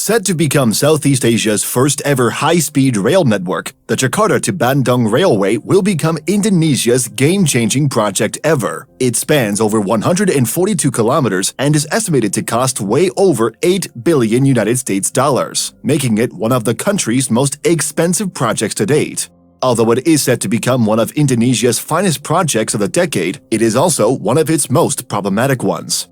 Set to become Southeast Asia's first ever high-speed rail network, the Jakarta-Bandung Railway will become Indonesia's game-changing project ever. It spans over 142 kilometers and is estimated to cost way over $8 billion United States dollars, making it one of the country's most expensive projects to date. Although it is set to become one of Indonesia's finest projects of the decade, it is also one of its most problematic ones.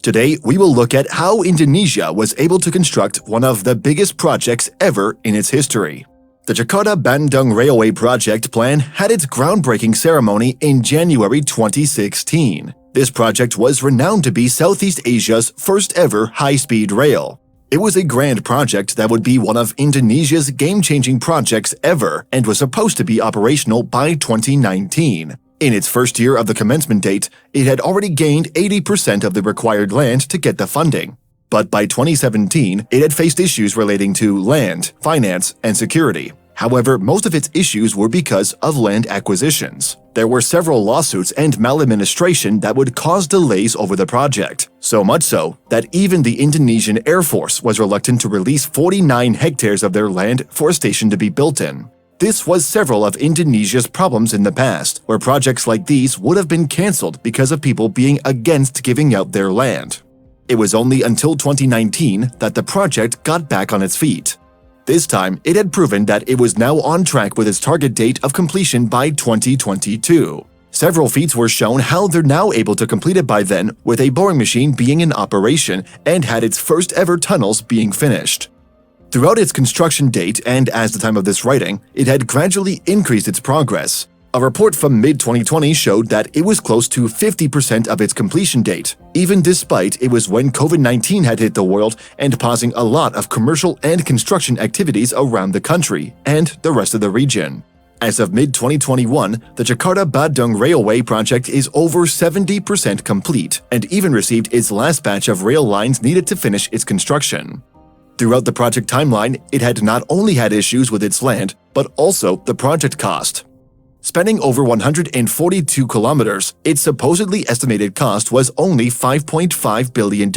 Today, we will look at how Indonesia was able to construct one of the biggest projects ever in its history. The Jakarta-Bandung Railway project plan had its groundbreaking ceremony in January 2016. This project was renowned to be Southeast Asia's first ever high-speed rail. It was a grand project that would be one of Indonesia's game-changing projects ever and was supposed to be operational by 2019. In its first year of the commencement date, it had already gained 80% of the required land to get the funding. But by 2017, it had faced issues relating to land, finance, and security. However, most of its issues were because of land acquisitions. There were several lawsuits and maladministration that would cause delays over the project. So much so that even the Indonesian Air Force was reluctant to release 49 hectares of their land for a station to be built in. This was several of Indonesia's problems in the past, where projects like these would have been cancelled because of people being against giving out their land. It was only until 2019 that the project got back on its feet. This time, it had proven that it was now on track with its target date of completion by 2022. Several feats were shown how they're now able to complete it by then, with a boring machine being in operation and had its first ever tunnels being finished. Throughout its construction date and as the time of this writing, it had gradually increased its progress. A report from mid-2020 showed that it was close to 50% of its completion date, even despite it was when COVID-19 had hit the world and pausing a lot of commercial and construction activities around the country and the rest of the region. As of mid-2021, the Jakarta-Bandung Railway project is over 70% complete and even received its last batch of rail lines needed to finish its construction. Throughout the project timeline, it had not only had issues with its land, but also the project cost. Spanning over 142 kilometers, its supposedly estimated cost was only $5.5 billion,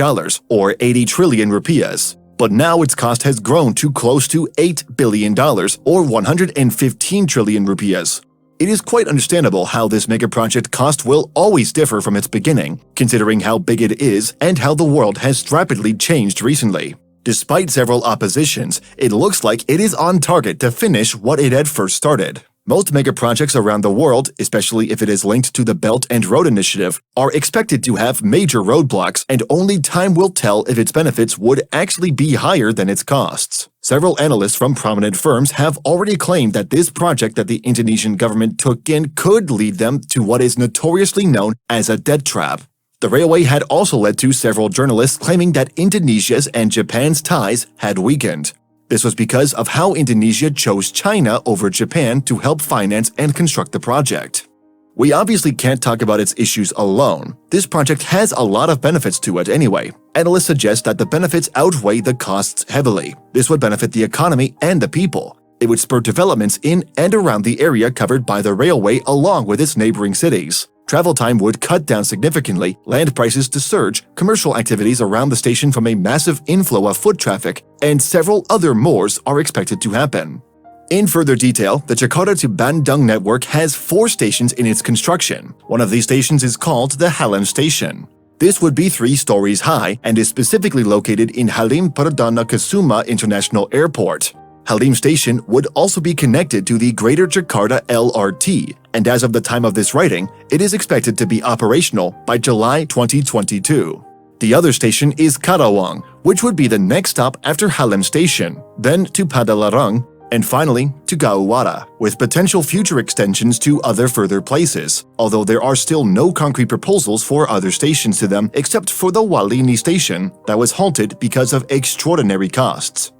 or 80 trillion rupiahs. But now its cost has grown to close to $8 billion, or 115 trillion rupiahs. It is quite understandable how this megaproject cost will always differ from its beginning, considering how big it is and how the world has rapidly changed recently. Despite several oppositions, it looks like it is on target to finish what it had first started. Most megaprojects around the world, especially if it is linked to the Belt and Road Initiative, are expected to have major roadblocks, and only time will tell if its benefits would actually be higher than its costs. Several analysts from prominent firms have already claimed that this project that the Indonesian government took in could lead them to what is notoriously known as a debt trap. The railway had also led to several journalists claiming that Indonesia's and Japan's ties had weakened. This was because of how Indonesia chose China over Japan to help finance and construct the project. We obviously can't talk about its issues alone. This project has a lot of benefits to it anyway. Analysts suggest that the benefits outweigh the costs heavily. This would benefit the economy and the people. It would spur developments in and around the area covered by the railway along with its neighboring cities. Travel time would cut down significantly, land prices to surge, commercial activities around the station from a massive inflow of foot traffic, and several other mores are expected to happen. In further detail, the Jakarta to Bandung network has 4 stations in its construction. One of these stations is called the Halim Station. This would be 3 stories high and is specifically located in Halim Perdana Kusuma International Airport. Halim Station would also be connected to the Greater Jakarta LRT, and as of the time of this writing, it is expected to be operational by July 2022. The other station is Karawang, which would be the next stop after Halim Station, then to Padalarang, and finally to Gawara, with potential future extensions to other further places, although there are still no concrete proposals for other stations to them except for the Walini station that was halted because of extraordinary costs.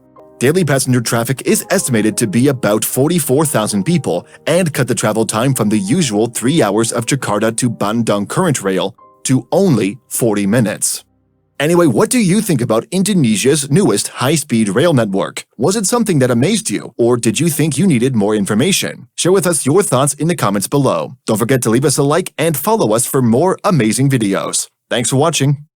Daily passenger traffic is estimated to be about 44,000 people and cut the travel time from the usual 3 hours of Jakarta to Bandung current rail to only 40 minutes. Anyway, what do you think about Indonesia's newest high-speed rail network? Was it something that amazed you, or did you think you needed more information? Share with us your thoughts in the comments below. Don't forget to leave us a like and follow us for more amazing videos. Thanks for watching.